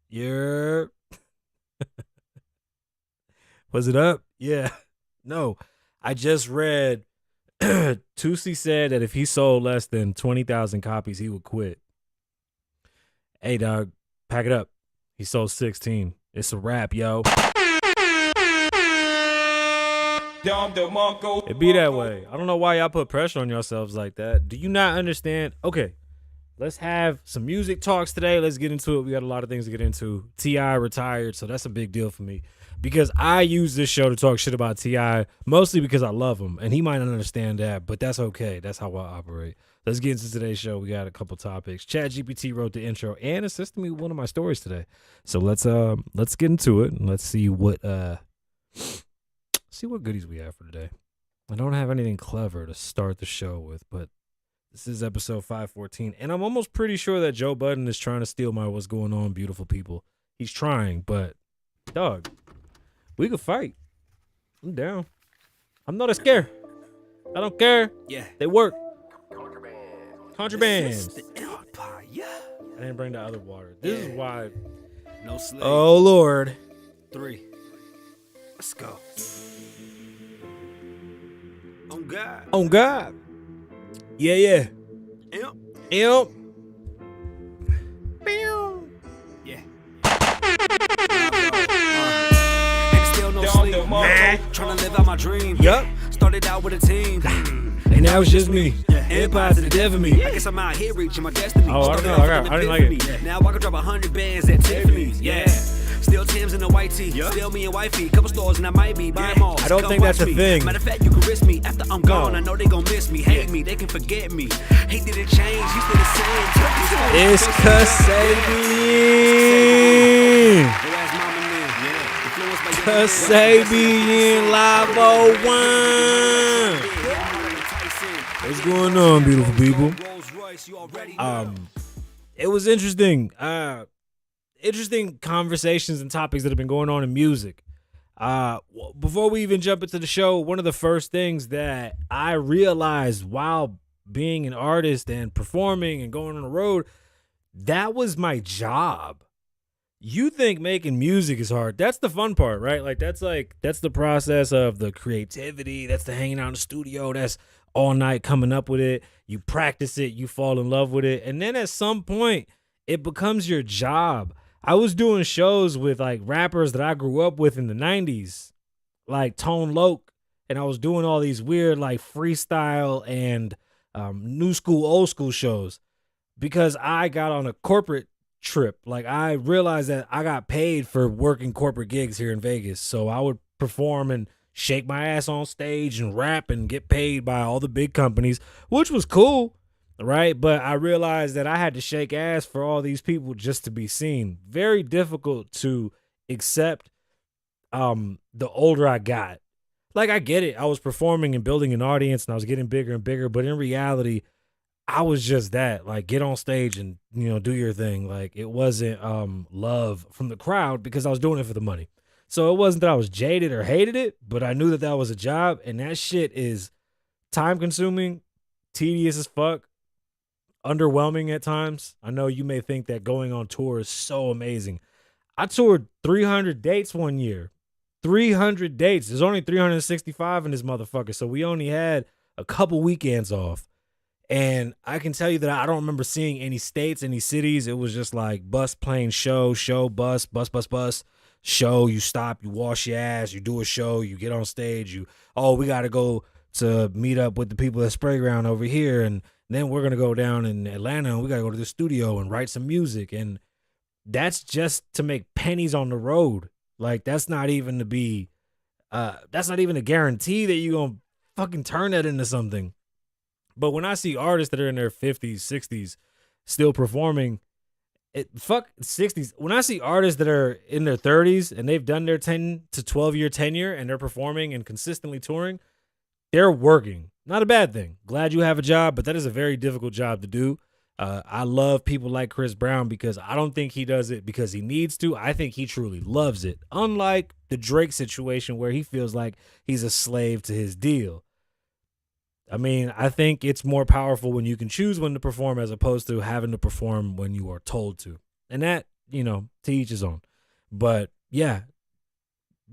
You're. Was it up? Yeah. No. I just read Tusi said that if he sold less than 20,000 copies, he would quit. Hey, dog, pack it up. He sold 16. It's a wrap, yo. It be that way. I don't know why y'all put pressure on yourselves like that. Do you not understand? Okay, let's have some music talks today. Let's get into it. We got a lot of things to get into. T.I. retired, so that's a big deal for me because I use this show to talk shit about T.I. mostly because I love him, and he might not understand that, but that's okay. That's how I operate. Let's get into today's show. We got a couple topics. ChatGPT wrote the intro and assisted me with one of my stories today. So let's get into it and let's see what goodies we have for today. I don't have anything clever to start the show with, but this is episode 514, and I'm almost pretty sure that Joe Budden is trying to steal my "What's Going On, Beautiful People." He's trying, but dog, we could fight. I'm down. I'm not scared. I don't care. Yeah, they work. Contraband. Contrabands. I didn't bring the other water. This is why. No slave. Oh Lord. 3. Let's go. On God. On God. Yeah. Imp. Imp. Yeah. Ain't still no sleep. Trying to live out my dream. Yup. Started out with a team. And now it's just me. Empire to the death of me. I guess I'm out here reaching my destiny. Oh, I don't know. I didn't like it. Now I can drop 100 bands at Tiffany's. Yeah. Still Tim's in the white tee. Still me and wifey. Couple stores and I might be buying all. I don't think that's a thing. Matter of fact, you can risk me. After I'm gone, I know they gon' miss me. Hate me, they can forget me. Hate didn't change, you still the same. It's Kasabian Lavoe Show. What's going on, beautiful people? It was interesting. Interesting conversations and topics that have been going on in music. Before we even jump into the show, one of the first things that I realized while being an artist and performing and going on the road, that was my job. You think making music is hard. That's the fun part, right? That's the process of the creativity. That's the hanging out in the studio. That's all night coming up with it. You practice it. You fall in love with it. And then at some point, it becomes your job. I was doing shows with like rappers that I grew up with in the 90s, like Tone Loc, and I was doing all these weird like freestyle and new school, old school shows because I got on a corporate trip. Like I realized that I got paid for working corporate gigs here in Vegas. So I would perform and shake my ass on stage and rap and get paid by all the big companies, which was cool. Right. But I realized that I had to shake ass for all these people just to be seen. Very difficult to accept the older I got. Like, I get it. I was performing and building an audience and I was getting bigger and bigger. But in reality, I was just that. Like, get on stage and, do your thing. Like, it wasn't love from the crowd because I was doing it for the money. So it wasn't that I was jaded or hated it, but I knew that that was a job. And that shit is time consuming, tedious as fuck. Underwhelming at times. I know you may think that going on tour is so amazing. I toured 300 dates one year. 300 dates. There's only 365 in this motherfucker, so we only had a couple weekends off. And I can tell you that I don't remember seeing any states, any cities. It was just like bus, plane, show, bus, show. You stop, you wash your ass, you do a show, you get on stage, we got to go to meet up with the people at Spray Ground over here, and then we're going to go down in Atlanta and we got to go to the studio and write some music. And that's just to make pennies on the road. Like, that's not even a guarantee that you're going to fucking turn that into something. But when I see artists that are in their 50s, 60s still performing, 60s. When I see artists that are in their 30s and they've done their 10 to 12 year tenure and they're performing and consistently touring, they're working. Not a bad thing. Glad you have a job, but that is a very difficult job to do. I love people like Chris Brown because I don't think he does it because he needs to. I think he truly loves it. Unlike the Drake situation where he feels like he's a slave to his deal. I mean, I think it's more powerful when you can choose when to perform as opposed to having to perform when you are told to. And that to each his own. But yeah,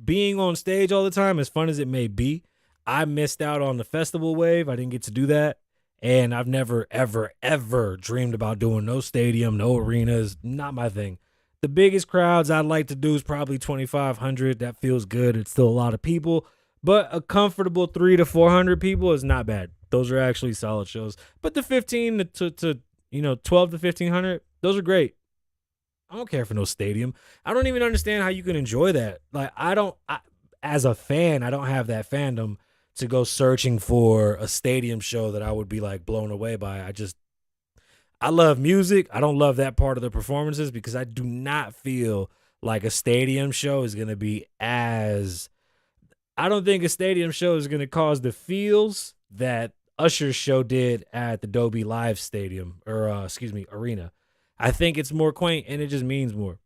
being on stage all the time, as fun as it may be, I missed out on the festival wave. I didn't get to do that. And I've never, ever, ever dreamed about doing no stadium, no arenas. Not my thing. The biggest crowds I'd like to do is probably 2,500. That feels good. It's still a lot of people. But a comfortable 300 to 400 people is not bad. Those are actually solid shows. But the 15 to 12 to 1,500, those are great. I don't care for no stadium. I don't even understand how you can enjoy that. Like, as a fan, I don't have that fandom to go searching for a stadium show that I would be like blown away by. I love music. I don't love that part of the performances because I do not feel like a stadium show is going to be I don't think a stadium show is going to cause the feels that Usher's show did at the Dolby Live Stadium arena. I think it's more quaint and it just means more.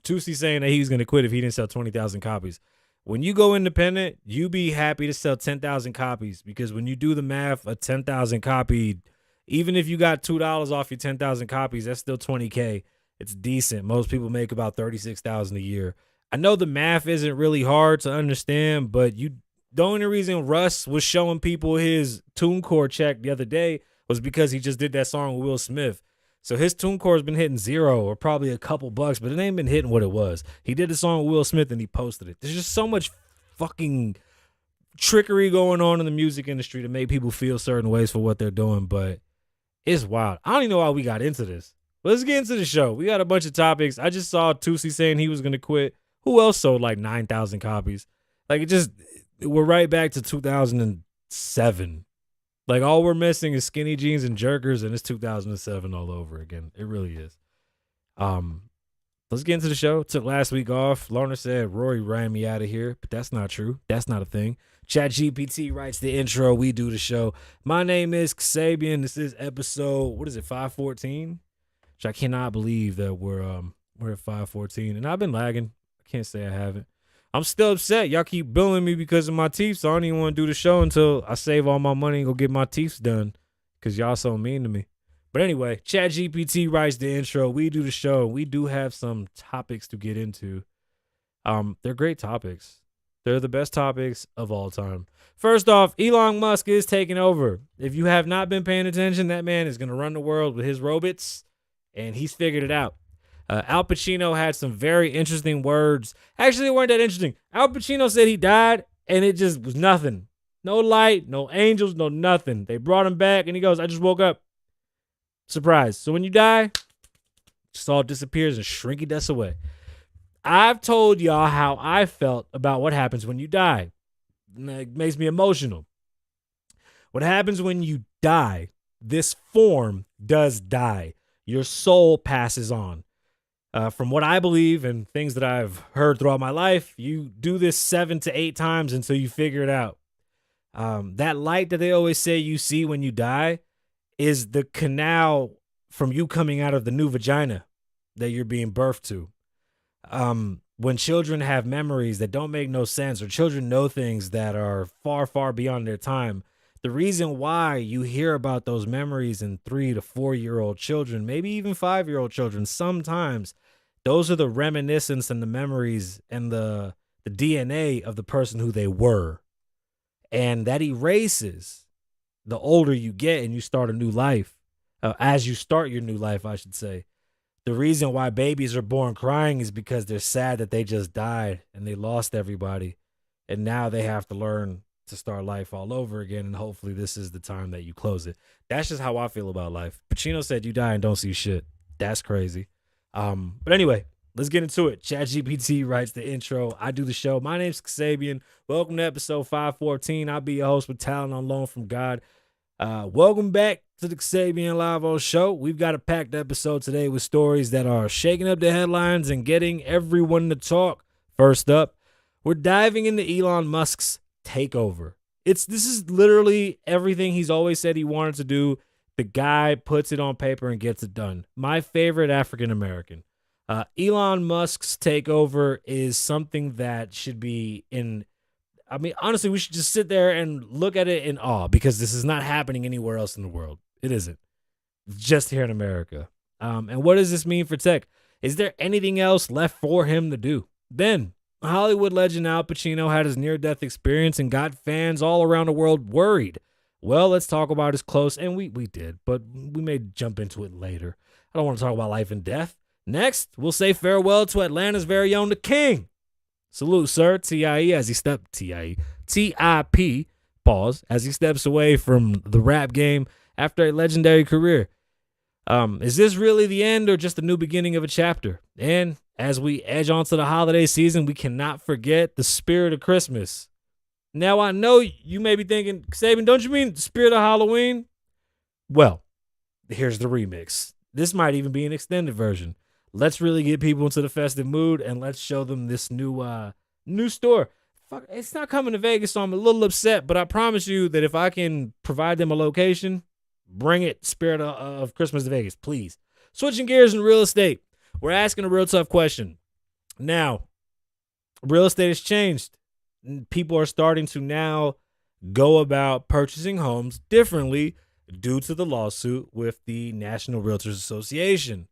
Tusi saying that he's going to quit if he didn't sell 20,000 copies. When you go independent, you be happy to sell 10,000 copies because when you do the math, a 10,000 copy, even if you got $2 off your 10,000 copies, that's still $20K. It's decent. Most people make about $36,000 a year. I know the math isn't really hard to understand, but the only reason Russ was showing people his TuneCore check the other day was because he just did that song with Will Smith. So his TuneCore has been hitting $0 or probably a couple bucks, but it ain't been hitting what it was. He did the song with Will Smith and he posted it. There's just so much fucking trickery going on in the music industry to make people feel certain ways for what they're doing, but it's wild. I don't even know why we got into this. Let's get into the show. We got a bunch of topics. I just saw Tusi saying he was going to quit. Who else sold like 9,000 copies? Like we're right back to 2007. Like, all we're missing is skinny jeans and jerkers, and it's 2007 all over again. It really is. Let's get into the show. Took last week off. Lorna said Rory ran me out of here, but that's not true. That's not a thing. ChatGPT writes the intro. We do the show. My name is Kasabian. This is episode, 514? Which I cannot believe that we're at 514. And I've been lagging. I can't say I haven't. I'm still upset. Y'all keep billing me because of my teeth, so I don't even want to do the show until I save all my money and go get my teeth done because y'all so mean to me. But anyway, ChatGPT writes the intro. We do the show. We do have some topics to get into. They're great topics. They're the best topics of all time. First off, Elon Musk is taking over. If you have not been paying attention, that man is going to run the world with his robots, and he's figured it out. Al Pacino had some very interesting words. Actually, they weren't that interesting. Al Pacino said he died, and it just was nothing. No light, no angels, no nothing. They brought him back, and he goes, I just woke up. Surprise. So when you die, just all disappears and shrinky dust away. I've told y'all how I felt about what happens when you die. It makes me emotional. What happens when you die, this form does die. Your soul passes on. From what I believe and things that I've heard throughout my life, you do this 7 to 8 times until you figure it out. That light that they always say you see when you die is the canal from you coming out of the new vagina that you're being birthed to. When children have memories that don't make no sense, or children know things that are far, far beyond their time, the reason why you hear about those memories in 3 to 4-year-old children, maybe even 5-year-old children, sometimes those are the reminiscence and the memories and the DNA of the person who they were. And that erases the older you get and you start a new life. As you start your new life, I should say. The reason why babies are born crying is because they're sad that they just died and they lost everybody. And now they have to learn to start life all over again. And hopefully this is the time that you close it. That's just how I feel about life. Pacino said you die and don't see shit. That's crazy. But anyway, let's get into it. ChatGPT writes the intro. I do the show. My name's Kasabian. Welcome to episode 514. I'll be your host with talent on loan from God. Welcome back to the Kasabian Lavoe Show. We've got a packed episode today with stories that are shaking up the headlines and getting everyone to talk. First up, we're diving into Elon Musk's takeover. This is literally everything he's always said he wanted to do. The guy puts it on paper and gets it done. My favorite African-American. Elon Musk's takeover is something that should be honestly, we should just sit there and look at it in awe because this is not happening anywhere else in the world. It isn't. It's just here in America. And what does this mean for tech? Is there anything else left for him to do? Then, Hollywood legend Al Pacino had his near-death experience and got fans all around the world worried. Well, let's talk about his close, and we did, but we may jump into it later. I don't want to talk about life and death. Next, we'll say farewell to Atlanta's very own The King. Salute, sir, T.I.E. as he stepped, T.I.E., T.I.P., pause, as he steps away from the rap game after a legendary career. Is this really the end or just the new beginning of a chapter? And as we edge onto the holiday season, we cannot forget the spirit of Christmas. Now, I know you may be thinking, Kasabian, don't you mean the spirit of Halloween? Well, here's the remix. This might even be an extended version. Let's really get people into the festive mood and let's show them this new store. Fuck, it's not coming to Vegas, so I'm a little upset, but I promise you that if I can provide them a location, bring it, spirit of Christmas to Vegas, please. Switching gears in real estate, we're asking a real tough question. Now, real estate has changed. People are starting to now go about purchasing homes differently due to the lawsuit with the National Realtors Association.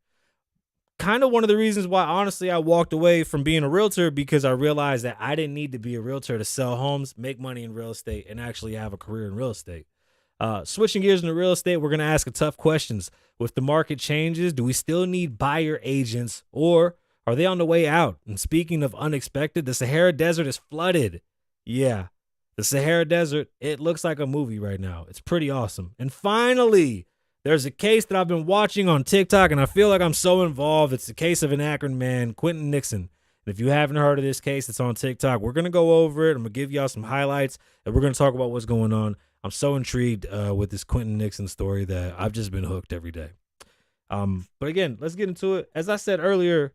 Kind of one of the reasons why, honestly, I walked away from being a realtor, because I realized that I didn't need to be a realtor to sell homes, make money in real estate, and actually have a career in real estate. Switching gears into real estate, we're going to ask a tough questions. With the market changes, do we still need buyer agents, or are they on the way out? And speaking of unexpected, the Sahara Desert is flooded. Yeah, the Sahara Desert, it looks like a movie right now. It's pretty awesome. And finally, there's a case that I've been watching on TikTok, and I feel like I'm so involved. It's the case of an Akron man, Quentin Nixon. And if you haven't heard of this case, it's on TikTok. We're going to go over it. I'm going to give y'all some highlights, and we're going to talk about what's going on. I'm so intrigued with this Quentin Nixon story that I've just been hooked every day. But again, let's get into it. As I said earlier,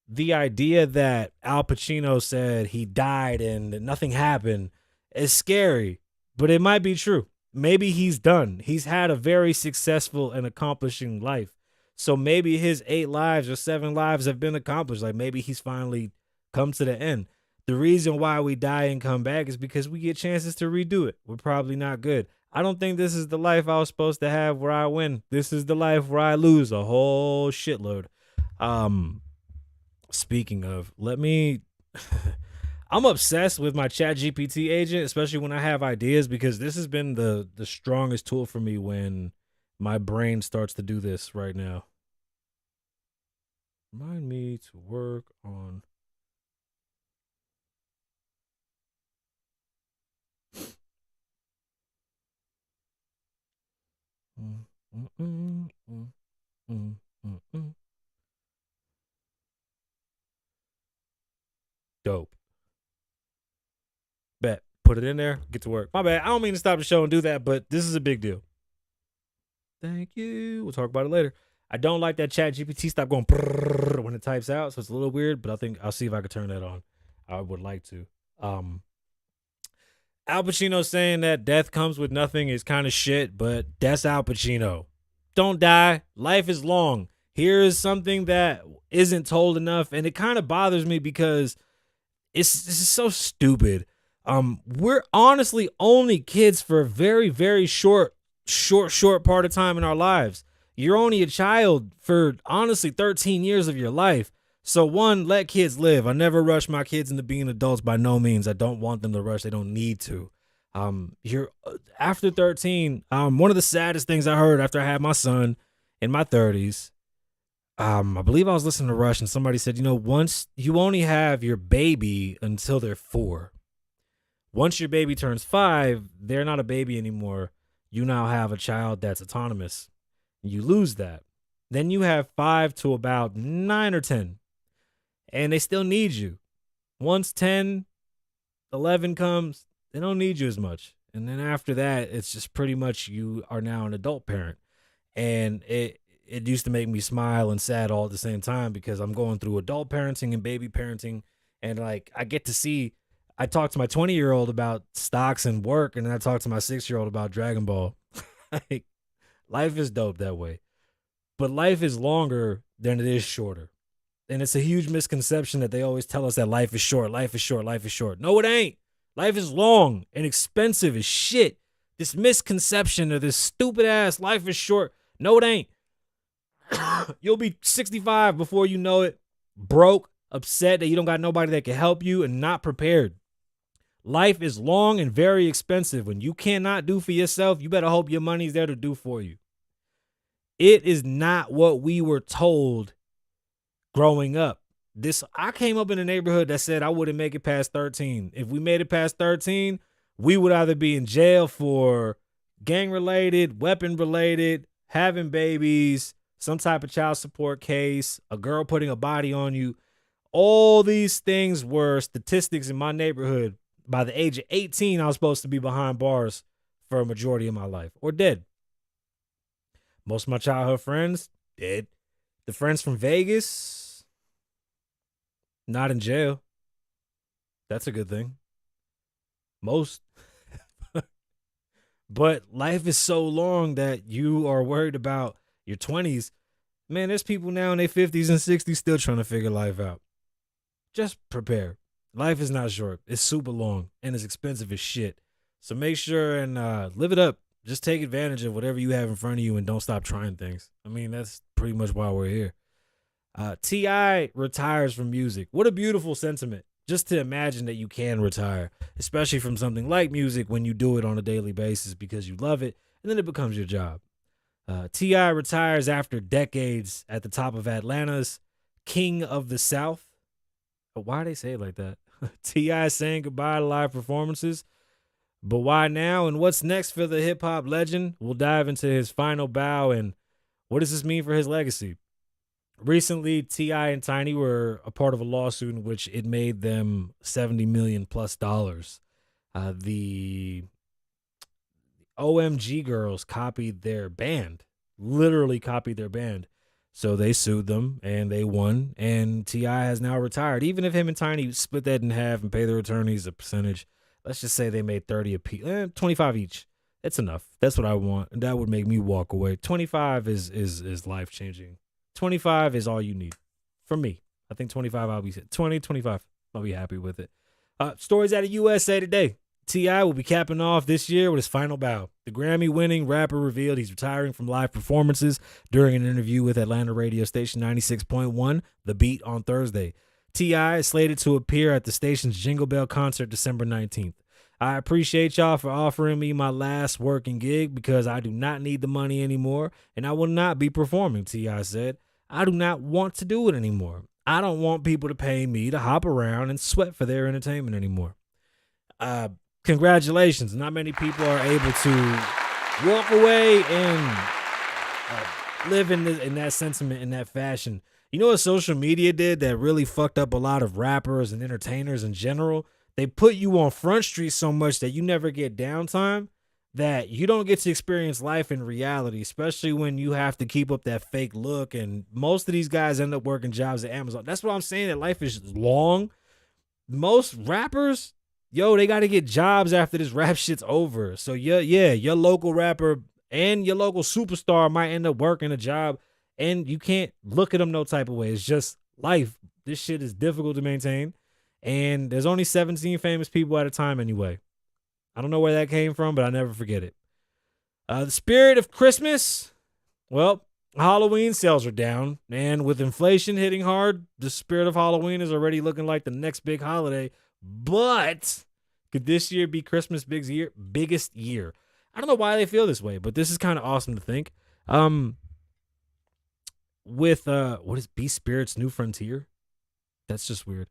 the idea that Al Pacino said he died and nothing happened is scary, but it might be true. Maybe he's done. He's had a very successful and accomplishing life. So maybe his 8 lives or 7 lives have been accomplished. Like maybe he's finally come to the end. The reason why we die and come back is because we get chances to redo it. We're probably not good. I don't think this is the life I was supposed to have where I win. This is the life where I lose a whole shitload. Speaking of, I'm obsessed with my ChatGPT agent, especially when I have ideas, because this has been the strongest tool for me when my brain starts to do this right now. Remind me to work on... Dope. Bet. Put it in there. Get to work. My bad. I don't mean to stop the show and do that, but this is a big deal. Thank you. We'll talk about it later. I don't like that ChatGPT stop going when it types out, so it's a little weird, but I think I'll see if I can turn that on. I would like to. Al Pacino saying that death comes with nothing is kind of shit, but that's Al Pacino. Don't die. Life is long. Here is something that isn't told enough, and it kind of bothers me because it's so stupid. We're honestly only kids for a very, very short part of time in our lives. You're only a child for honestly 13 years of your life. So one, let kids live. I never rush my kids into being adults by no means. I don't want them to rush. They don't need to. You're after 13. One of the saddest things I heard after I had my son in my 30s, I believe I was listening to Rush and somebody said, once you only have your baby until they're 4. Once your baby turns 5, they're not a baby anymore. You now have a child that's autonomous. You lose that. Then you have 5 to about 9 or 10. And they still need you. Once 10, 11 comes, they don't need you as much. And then after that, it's just pretty much you are now an adult parent. And it used to make me smile and sad all at the same time because I'm going through adult parenting and baby parenting. And like I get to see, I talk to my 20-year-old about stocks and work, and then I talk to my 6-year-old about Dragon Ball. Like, life is dope that way. But life is longer than it is shorter. And it's a huge misconception that they always tell us that life is short, life is short, life is short. No, it ain't. Life is long and expensive as shit. This misconception of this stupid ass life is short. No, it ain't. You'll be 65 before you know it, broke, upset that you don't got nobody that can help you, and not prepared. Life is long and very expensive. When you cannot do for yourself, you better hope your money's there to do for you. It is not what we were told growing up. I came up in a neighborhood that said I wouldn't make it past 13. If we made it past 13, we would either be in jail for gang-related, weapon-related, having babies, some type of child support case, a girl putting a body on you. All these things were statistics in my neighborhood. By the age of 18, I was supposed to be behind bars for a majority of my life or dead. Most of my childhood friends, dead. The friends from Vegas, not in jail. That's a good thing. Most. But life is so long that you are worried about your 20s. Man, there's people now in their 50s and 60s still trying to figure life out. Just prepare. Life is not short. It's super long and it's expensive as shit. So make sure and live it up. Just take advantage of whatever you have in front of you and don't stop trying things. I mean, that's pretty much why we're here. T.I. retires from music. What a beautiful sentiment. Just to imagine that you can retire, especially from something like music when you do it on a daily basis because you love it, and then it becomes your job. T.I. retires after decades at the top of Atlanta's King of the South. Why do they say it like that? T.I. saying goodbye to live performances. But why now and what's next for the hip-hop legend? We'll dive into his final bow and what does this mean for his legacy? Recently, T.I. and Tiny were a part of a lawsuit in which it made them $70 million plus. The OMG girls copied their band, literally copied their band. So they sued them and they won. And T.I. has now retired. Even if him and Tiny split that in half and pay their attorneys a percentage, let's just say they made 30 apiece, 25 each. It's enough. That's what I want. That would make me walk away. 25 is life changing. 25 is all you need from me. I think 25 I'll be 20, 25. I'll be happy with it. Stories out of USA Today. T.I. will be capping off this year with his final bow. The Grammy-winning rapper revealed he's retiring from live performances during an interview with Atlanta radio station 96.1 The Beat on Thursday. T.I. is slated to appear at the station's Jingle Bell concert December 19th. I appreciate y'all for offering me my last working gig because I do not need the money anymore and I will not be performing, T.I. said. I do not want to do it anymore. I don't want people to pay me to hop around and sweat for their entertainment anymore. Congratulations. Not many people are able to walk away and live in that sentiment, in that fashion. You know what social media did that really fucked up a lot of rappers and entertainers in general? They put you on Front Street so much that you never get downtime, that you don't get to experience life in reality, especially when you have to keep up that fake look. And most of these guys end up working jobs at Amazon. That's what I'm saying, that life is long. Most rappers, they got to get jobs after this rap shit's over. So your local rapper and your local superstar might end up working a job and you can't look at them no type of way. It's just life. This shit is difficult to maintain. And there's only 17 famous people at a time anyway. I don't know where that came from, but I never forget it. The spirit of Christmas. Well, Halloween sales are down. And with inflation hitting hard, the spirit of Halloween is already looking like the next big holiday. But could this year be Christmas' biggest year? I don't know why they feel this way, but this is kind of awesome to think. With what is Beast Spirit's New Frontier? That's just weird.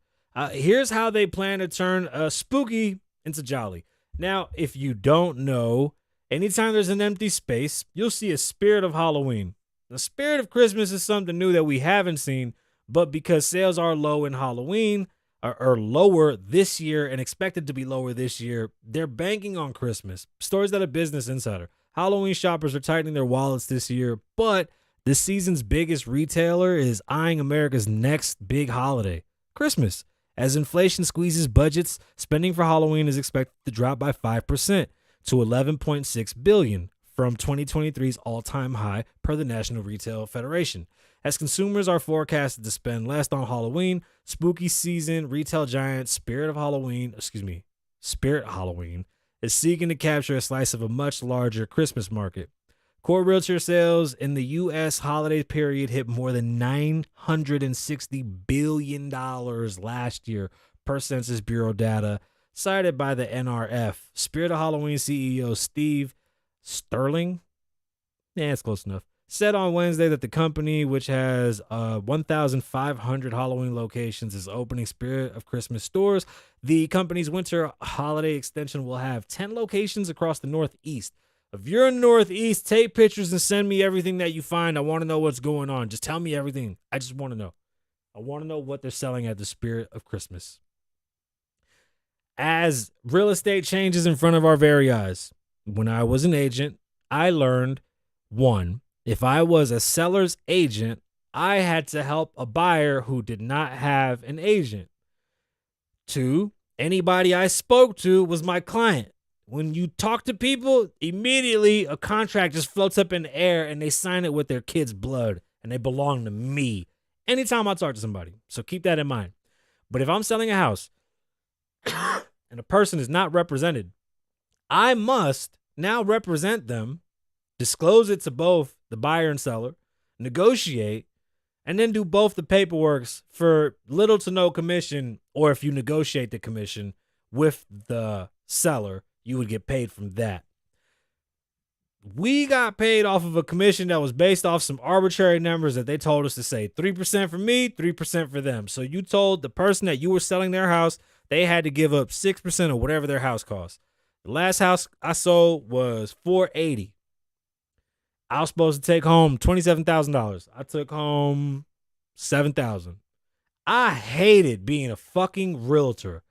Here's how they plan to turn spooky into jolly. Now, if you don't know, anytime there's an empty space, you'll see a spirit of Halloween. The spirit of Christmas is something new that we haven't seen, but because sales are low in Halloween, or lower this year and expected to be lower this year, they're banking on Christmas. Stories out of Business Insider. Halloween shoppers are tightening their wallets this year, but this season's biggest retailer is eyeing America's next big holiday, Christmas. As inflation squeezes budgets, spending for Halloween is expected to drop by 5% to $11.6 billion from 2023's all-time high per the National Retail Federation. As consumers are forecasted to spend less on Halloween, spooky season retail giant Spirit Halloween is seeking to capture a slice of a much larger Christmas market. Core realtor sales in the U.S. holiday period hit more than $960 billion last year, per Census Bureau data cited by the NRF. Spirit of Halloween CEO Steve Sterling, it's close enough, said on Wednesday that the company, which has 1,500 Halloween locations, is opening Spirit of Christmas stores. The company's winter holiday extension will have 10 locations across the Northeast. If you're in the Northeast, take pictures and send me everything that you find. I want to know what's going on. Just tell me everything. I just want to know. I want to know what they're selling at the Spirit of Christmas. As real estate changes in front of our very eyes, when I was an agent, I learned, one, if I was a seller's agent, I had to help a buyer who did not have an agent. Two, anybody I spoke to was my client. When you talk to people, immediately a contract just floats up in the air and they sign it with their kid's blood and they belong to me anytime I talk to somebody. So keep that in mind. But if I'm selling a house and a person is not represented, I must now represent them, disclose it to both the buyer and seller, negotiate, and then do both the paperwork for little to no commission, or if you negotiate the commission with the seller, you would get paid from that. We got paid off of a commission that was based off some arbitrary numbers that they told us to say 3% for me, 3% for them. So you told the person that you were selling their house they had to give up 6% of whatever their house cost. The last house I sold was $480,000. I was supposed to take home $27,000. I took home $7,000. I hated being a fucking realtor.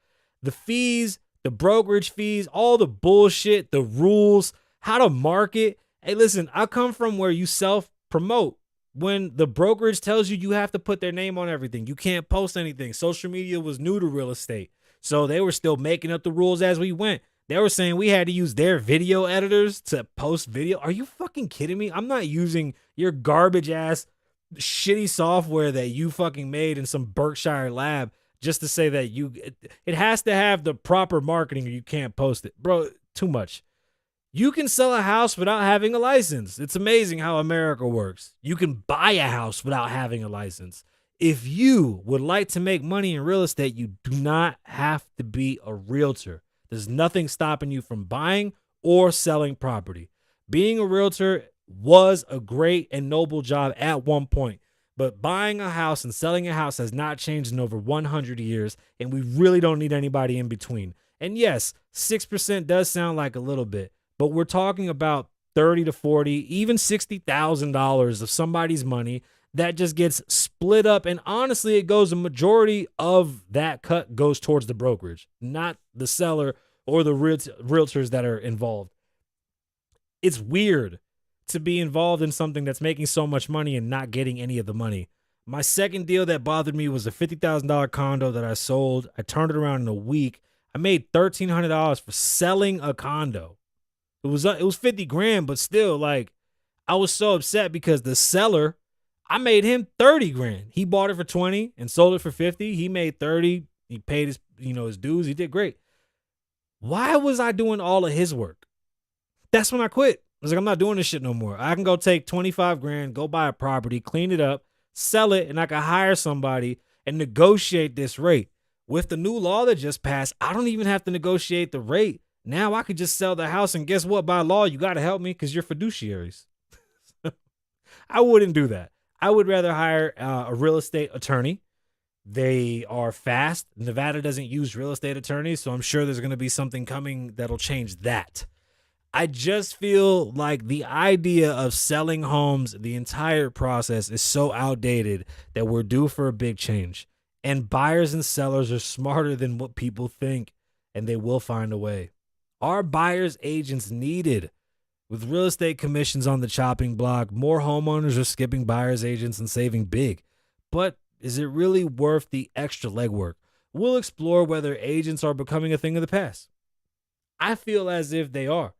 The fees, the brokerage fees, all the bullshit, the rules, how to market. Hey, listen, I come from where you self-promote. When the brokerage tells you have to put their name on everything, you can't post anything. Social media was new to real estate, so they were still making up the rules as we went. They were saying we had to use their video editors to post video. Are you fucking kidding me? I'm not using your garbage ass shitty software that you fucking made in some Berkshire lab just to say that it has to have the proper marketing or you can't post it. Bro, too much. You can sell a house without having a license. It's amazing how America works. You can buy a house without having a license. If you would like to make money in real estate, you do not have to be a realtor. There's nothing stopping you from buying or selling property. Being a realtor was a great and noble job at one point, but buying a house and selling a house has not changed in over 100 years, and we really don't need anybody in between. And yes, 6% does sound like a little bit, but we're talking about $30 to $40, even $60,000 of somebody's money that just gets split up. And honestly, it goes, a majority of that cut goes towards the brokerage, not the seller or the realtors that are involved. It's weird to be involved in something that's making so much money and not getting any of the money. My second deal that bothered me was a $50,000 condo that I sold. I turned it around in a week. I made $1,300 for selling a condo. It was $50,000, but still, like, I was so upset because the seller, I made him $30,000. He bought it for 20 and sold it for 50. He made 30. He paid his dues. He did great. Why was I doing all of his work? That's when I quit. I was like, I'm not doing this shit no more. I can go take $25,000, go buy a property, clean it up, sell it, and I can hire somebody and negotiate this rate. With the new law that just passed, I don't even have to negotiate the rate. Now I could just sell the house, and guess what? By law, you got to help me because you're fiduciaries. I wouldn't do that. I would rather hire a real estate attorney. They are fast. Nevada doesn't use real estate attorneys, so I'm sure there's going to be something coming that'll change that. I just feel like the idea of selling homes, the entire process is so outdated that we're due for a big change. And buyers and sellers are smarter than what people think, and they will find a way. Are buyers agents needed? With real estate commissions on the chopping block, more homeowners are skipping buyers agents and saving big. But is it really worth the extra legwork? We'll explore whether agents are becoming a thing of the past. I feel as if they are.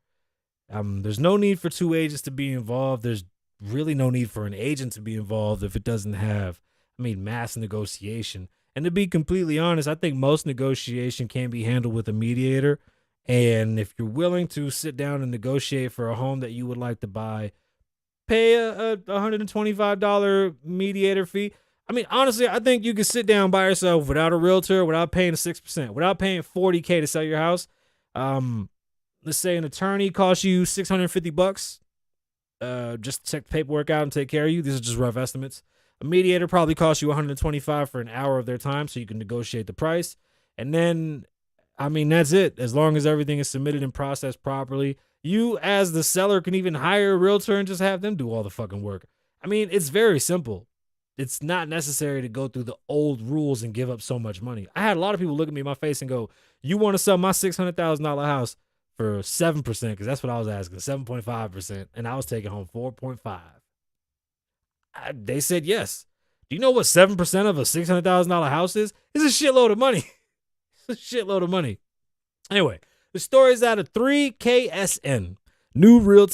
There's no need for two agents to be involved. There's really no need for an agent to be involved if it doesn't have, mass negotiation. And to be completely honest, I think most negotiation can be handled with a mediator. And if you're willing to sit down and negotiate for a home that you would like to buy, pay a $125 mediator fee. I mean, honestly, I think you can sit down by yourself without a realtor, without paying 6%, without paying $40K to sell your house. Let's say an attorney costs you $650, just to check the paperwork out and take care of you. These are just rough estimates. A mediator probably costs you $125 for an hour of their time, so you can negotiate the price. And then, I mean, that's it. As long as everything is submitted and processed properly, you as the seller can even hire a realtor and just have them do all the fucking work. I mean, it's very simple. It's not necessary to go through the old rules and give up so much money. I had a lot of people look at me in my face and go, "You want to sell my $600,000 house for 7%?" Because that's what I was asking, 7.5%. And I was taking home 4.5. They said yes. Do you know what 7% of a $600,000 house is? It's a shitload of money. It's a shitload of money. Anyway, the story is out of 3KSN. New real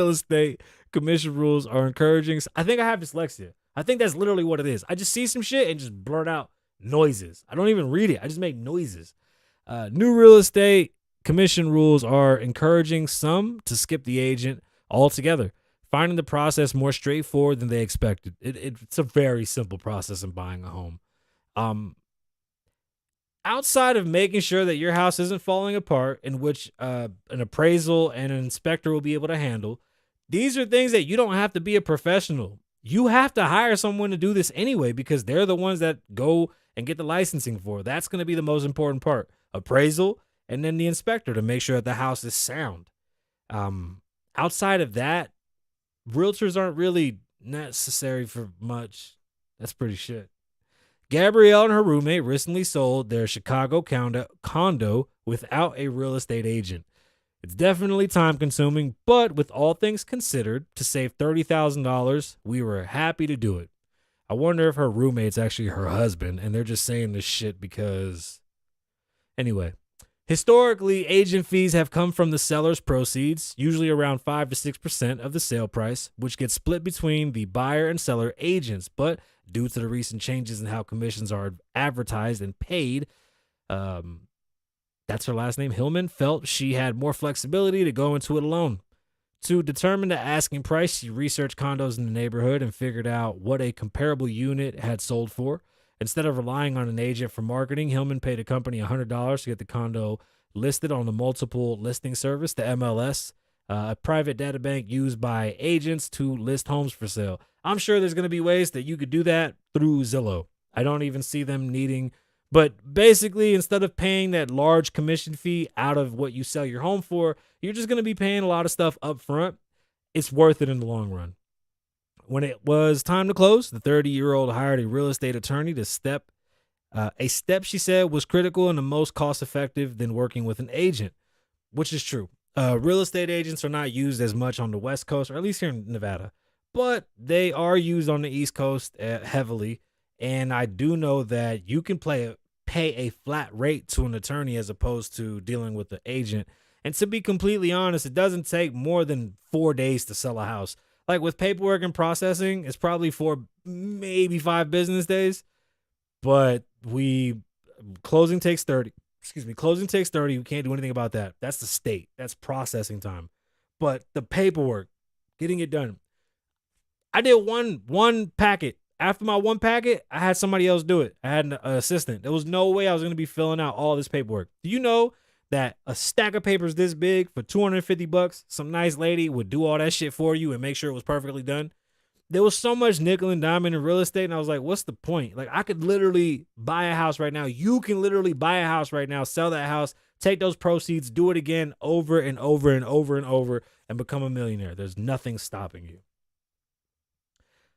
estate commission rules are encouraging. I think I have dyslexia. I think that's literally what it is. I just see some shit and just blurt out noises. I don't even read it. I just make noises. New real estate commission rules are encouraging some to skip the agent altogether, finding the process more straightforward than they expected. It's a very simple process in buying a home. Outside of making sure that your house isn't falling apart, in which an appraisal and an inspector will be able to handle, these are things that you don't have to be a professional. You have to hire someone to do this anyway, because they're the ones that go and get the licensing for. That's going to be the most important part. Appraisal, and then the inspector to make sure that the house is sound. Outside of that, realtors aren't really necessary for much. That's pretty shit. Gabrielle and her roommate recently sold their Chicago condo without a real estate agent. It's definitely time consuming, but with all things considered, to save $30,000, we were happy to do it. I wonder if her roommate's actually her husband and they're just saying this shit because... Anyway, historically, agent fees have come from the seller's proceeds, usually around 5 to 6% of the sale price, which gets split between the buyer and seller agents. But due to the recent changes in how commissions are advertised and paid, that's her last name, Hillman, felt she had more flexibility to go into it alone. To determine the asking price, she researched condos in the neighborhood and figured out what a comparable unit had sold for. Instead of relying on an agent for marketing, Hillman paid a company $100 to get the condo listed on the multiple listing service, the MLS, a private data bank used by agents to list homes for sale. I'm sure there's going to be ways that you could do that through Zillow. I don't even see them needing, but basically, instead of paying that large commission fee out of what you sell your home for, you're just going to be paying a lot of stuff up front. It's worth it in the long run. When it was time to close, the 30-year-old hired a real estate attorney to step. A step she said was critical and the most cost-effective than working with an agent, which is true. Real estate agents are not used as much on the West Coast, or at least here in Nevada, but they are used on the East Coast heavily. And I do know that you can pay a flat rate to an attorney as opposed to dealing with the agent. And to be completely honest, it doesn't take more than 4 days to sell a house. Like with paperwork and processing, it's probably 4, maybe 5 business days. But closing takes 30. Closing takes 30. We can't do anything about that. That's the state. That's processing time. But the paperwork, getting it done. I did one packet. After my one packet, I had somebody else do it. I had an assistant. There was no way I was going to be filling out all this paperwork. Do you know that a stack of papers this big for $250, some nice lady would do all that shit for you and make sure it was perfectly done? There was so much nickel and diamond in real estate, and I was like, what's the point? Like, I could literally buy a house right now. You can literally buy a house right now, sell that house, take those proceeds, do it again over and over and over and over, and become a millionaire. There's nothing stopping you.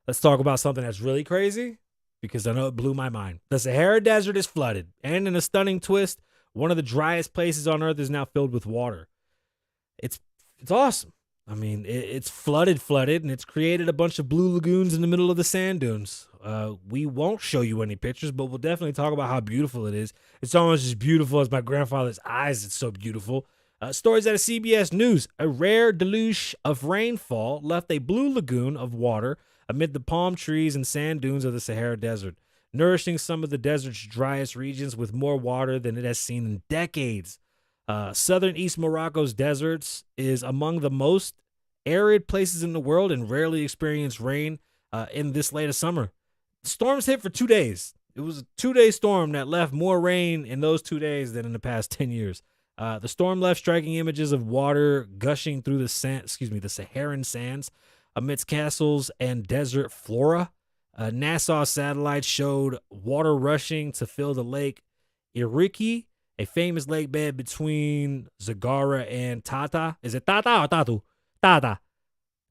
Let's talk about something that's really crazy, because I know it blew my mind. The Sahara Desert is flooded, and in a stunning twist, one of the driest places on earth is now filled with water. It's awesome. I mean, it's flooded, and it's created a bunch of blue lagoons in the middle of the sand dunes. We won't show you any pictures, but we'll definitely talk about how beautiful it is. It's almost as beautiful as my grandfather's eyes. It's so beautiful. Stories out of CBS News. A rare deluge of rainfall left a blue lagoon of water amid the palm trees and sand dunes of the Sahara Desert, nourishing some of the desert's driest regions with more water than it has seen in decades. Southern East Morocco's deserts is among the most arid places in the world and rarely experience rain in this late of summer. Storms hit for 2 days. It was a 2-day storm that left more rain in those 2 days than in the past 10 years. The storm left striking images of water gushing through the the Saharan sands amidst castles and desert flora. NASA satellites showed water rushing to fill the lake Iriki, a famous lake bed between Zagara and Tata. Is it Tata or Tatu? Tata.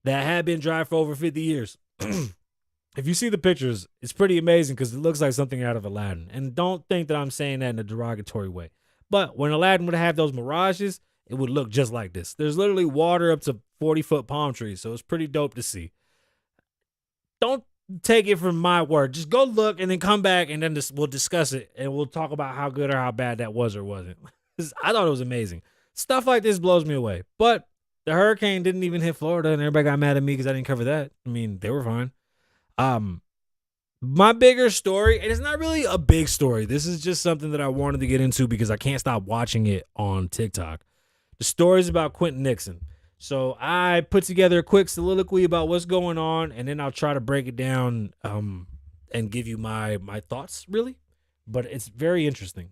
That had been dry for over 50 years. If you see the pictures, it's pretty amazing because it looks like something out of Aladdin. And don't think that I'm saying that in a derogatory way. But when Aladdin would have those mirages, it would look just like this. There's literally water up to 40-foot palm trees, so it's pretty dope to see. Don't take it from my word. Just go look and then come back and then we'll discuss it and we'll talk about how good or how bad that was or wasn't. I thought it was amazing. Stuff like this blows me away. But the hurricane didn't even hit Florida and everybody got mad at me because I didn't cover that. I mean, they were fine. My bigger story, and it's not really a big story. This is just something that I wanted to get into because I can't stop watching it on TikTok. The story is about Quentin Nixon. So I put together a quick soliloquy about what's going on, and then I'll try to break it down and give you my thoughts, really. But it's very interesting.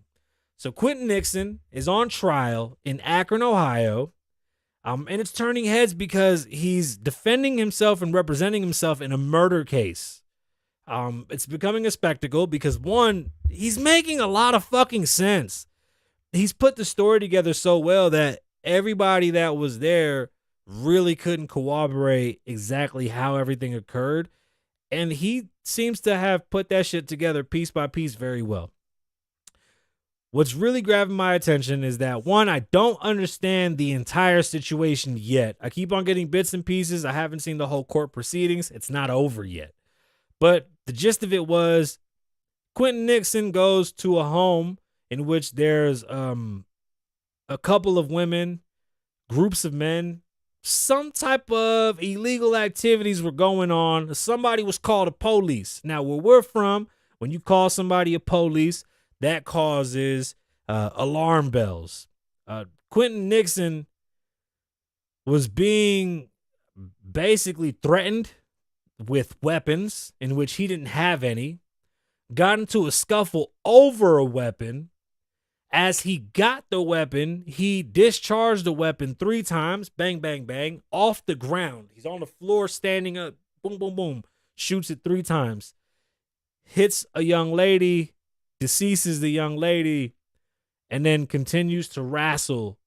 So Quentin Nixon is on trial in Akron, Ohio, and it's turning heads because he's defending himself and representing himself in a murder case. It's becoming a spectacle because, one, he's making a lot of fucking sense. He's put the story together so well that everybody that was there really couldn't corroborate exactly how everything occurred. And he seems to have put that shit together piece by piece very well. What's really grabbing my attention is that, one, I don't understand the entire situation yet. I keep on getting bits and pieces. I haven't seen the whole court proceedings. It's not over yet. But the gist of it was Quentin Nixon goes to a home in which there's a couple of women, groups of men, some type of illegal activities were going on. Somebody was called a police. Now, where we're from, when you call somebody a police, that causes alarm bells. Quentin Nixon was being basically threatened with weapons in which he didn't have any, got into a scuffle over a weapon. As he got the weapon, he discharged the weapon 3 times, bang, bang, bang, off the ground. He's on the floor standing up, boom, boom, boom, shoots it 3 times, hits a young lady, deceases the young lady, and then continues to wrestle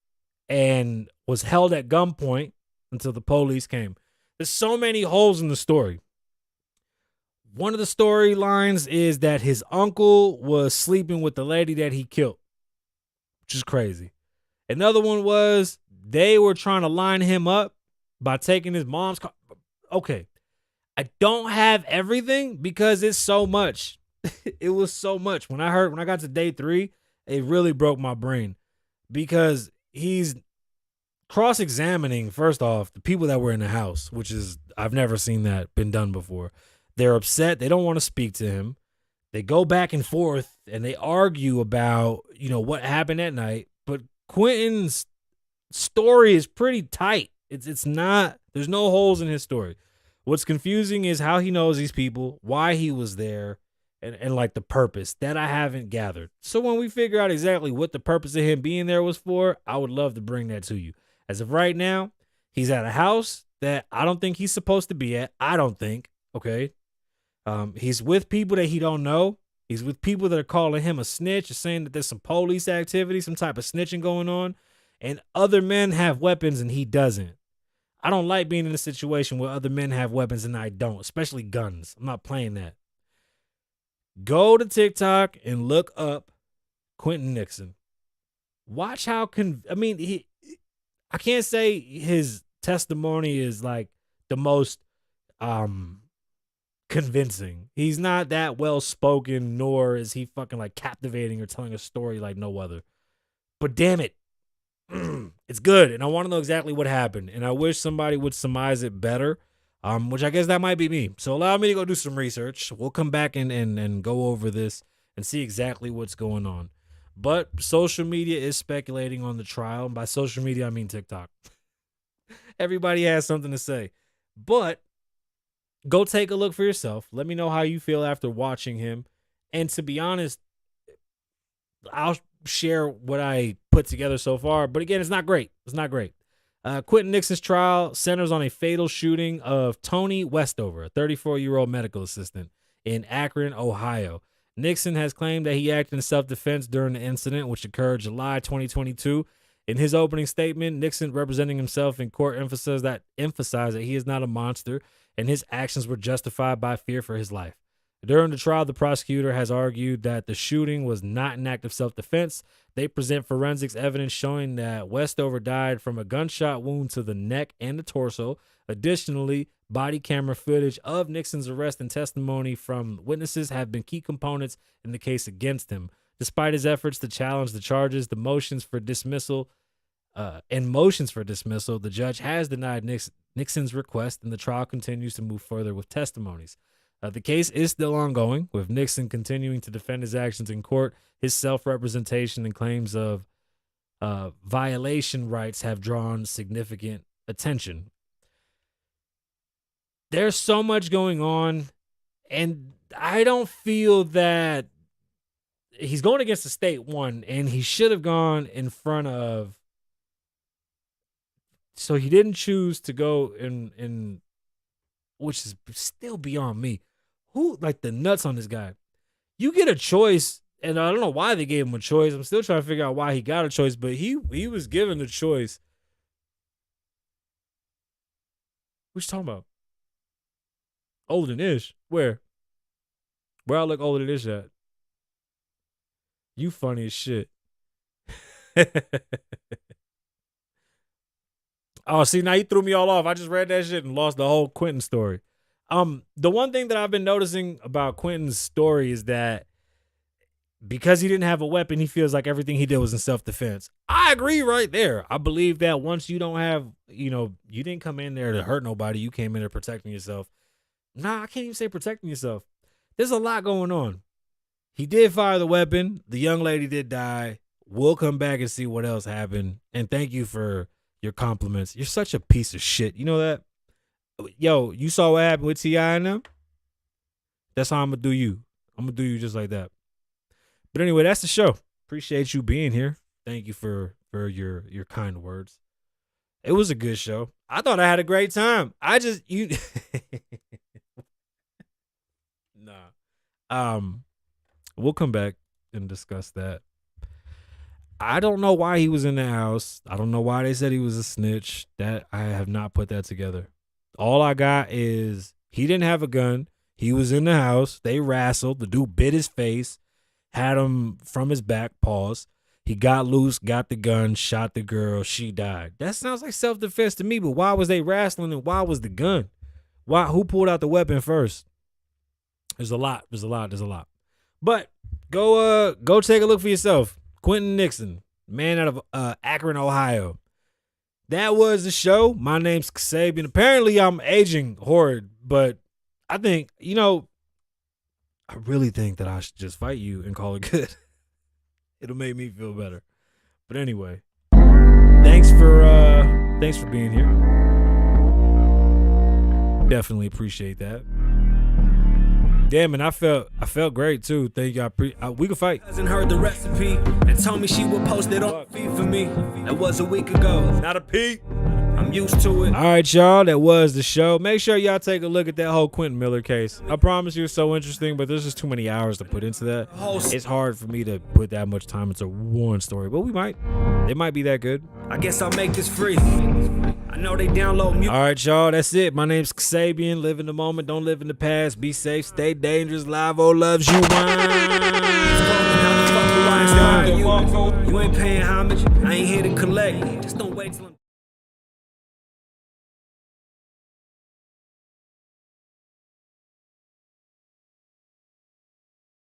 and was held at gunpoint until the police came. There's so many holes in the story. One of the storylines is that his uncle was sleeping with the lady that he killed, which is crazy. Another one was they were trying to line him up by taking his mom's car. Okay. I don't have everything because it's so much. It was so much. When I got to day 3, it really broke my brain because he's cross-examining, first off, the people that were in the house, which is, I've never seen that been done before. They're upset. They don't want to speak to him. They go back and forth and they argue about, what happened that night. But Quentin's story is pretty tight. It's not, there's no holes in his story. What's confusing is how he knows these people, why he was there, and like the purpose that I haven't gathered. So when we figure out exactly what the purpose of him being there was for, I would love to bring that to you. As of right now, he's at a house that I don't think he's supposed to be at. I don't think. Okay. He's with people that he don't know. He's with people that are calling him a snitch, or saying that there's some police activity, some type of snitching going on, and other men have weapons and he doesn't. I don't like being in a situation where other men have weapons and I don't, especially guns. I'm not playing that. Go to TikTok and look up Quentin Nixon. Watch how I can't say his testimony is like the most convincing. He's not that well spoken, nor is he fucking like captivating or telling a story like no other. But damn it, it's good, and I want to know exactly what happened. And I wish somebody would surmise it better. Which I guess that might be me. So allow me to go do some research. We'll come back and go over this and see exactly what's going on. But social media is speculating on the trial. And by social media, I mean TikTok. Everybody has something to say. But go take a look for yourself. Let me know how you feel after watching him. And to be honest, I'll share what I put together so far. But again, it's not great. It's not great. Quentin Nixon's trial centers on a fatal shooting of Tony Westover, a 34-year-old medical assistant in Akron, Ohio. Nixon has claimed that he acted in self-defense during the incident, which occurred July 2022. In his opening statement, Nixon, representing himself in court, emphasized that he is not a monster and his actions were justified by fear for his life. During the trial, the prosecutor has argued that the shooting was not an act of self-defense. They present forensics evidence showing that Westover died from a gunshot wound to the neck and the torso. Additionally, body camera footage of Nixon's arrest and testimony from witnesses have been key components in the case against him. Despite his efforts to challenge the charges, the motions for dismissal, the judge has denied Nixon's request, and the trial continues to move further with testimonies. The case is still ongoing, with Nixon continuing to defend his actions in court. His self-representation and claims of violation rights have drawn significant attention. There's so much going on, and I don't feel that he's going against the state, one, and he should have gone in front of. So he didn't choose to go in, which is still beyond me. Who, like, the nuts on this guy? You get a choice, and I don't know why they gave him a choice. I'm still trying to figure out why he got a choice, but he was given the choice. What you talking about? Older than Ish? Where? Where I look older than Ish at? You funny as shit. Oh, see, now you threw me all off. I just read that shit and lost the whole Quentin story. The one thing that I've been noticing about Quentin's story is that because he didn't have a weapon, he feels like everything he did was in self-defense. I agree right there. I believe that once you don't have, you didn't come in there to hurt nobody. You came in there protecting yourself. Nah, I can't even say protecting yourself. There's a lot going on. He did fire the weapon. The young lady did die. We'll come back and see what else happened. And thank you for your compliments. You're such a piece of shit. You know that? Yo, you saw what happened with T.I. and them? That's how I'm going to do you. I'm going to do you just like that. But anyway, that's the show. Appreciate you being here. Thank you for your kind words. It was a good show. I thought I had a great time. Nah. We'll come back and discuss that. I don't know why he was in the house. I don't know why they said he was a snitch. That I have not put that together. All I got is he didn't have a gun. He was in the house. They wrestled. The dude bit his face, had him from his back, pause. He got loose, got the gun, shot the girl. She died. That sounds like self-defense to me, but why was they wrestling and why was the gun? Who pulled out the weapon first? There's a lot. But go take a look for yourself. Quentin Nixon, man out of Akron, Ohio. That was the show. My name's Kasabian. Apparently, I'm aging horrid, but I think, I really think that I should just fight you and call it good. It'll make me feel better. But anyway, thanks for being here. Definitely appreciate that. Damn, and I felt great too. Thank you. We can fight. Hasn't heard the recipe and told me she would post it on feed for me. That was a week ago. Not a P. I'm used to it. All right, y'all. That was the show. Make sure y'all take a look at that whole Quentin Miller case. I promise you it's so interesting, but there's just too many hours to put into that. It's hard for me to put that much time into one story, but we might. It might be that good. I guess I'll make this free. I know they download music. All right, y'all. That's it. My name's Kasabian. Live in the moment. Don't live in the past. Be safe. Stay dangerous. Lavoe loves you. You ain't paying homage. I ain't here to collect. Just don't wait till I'm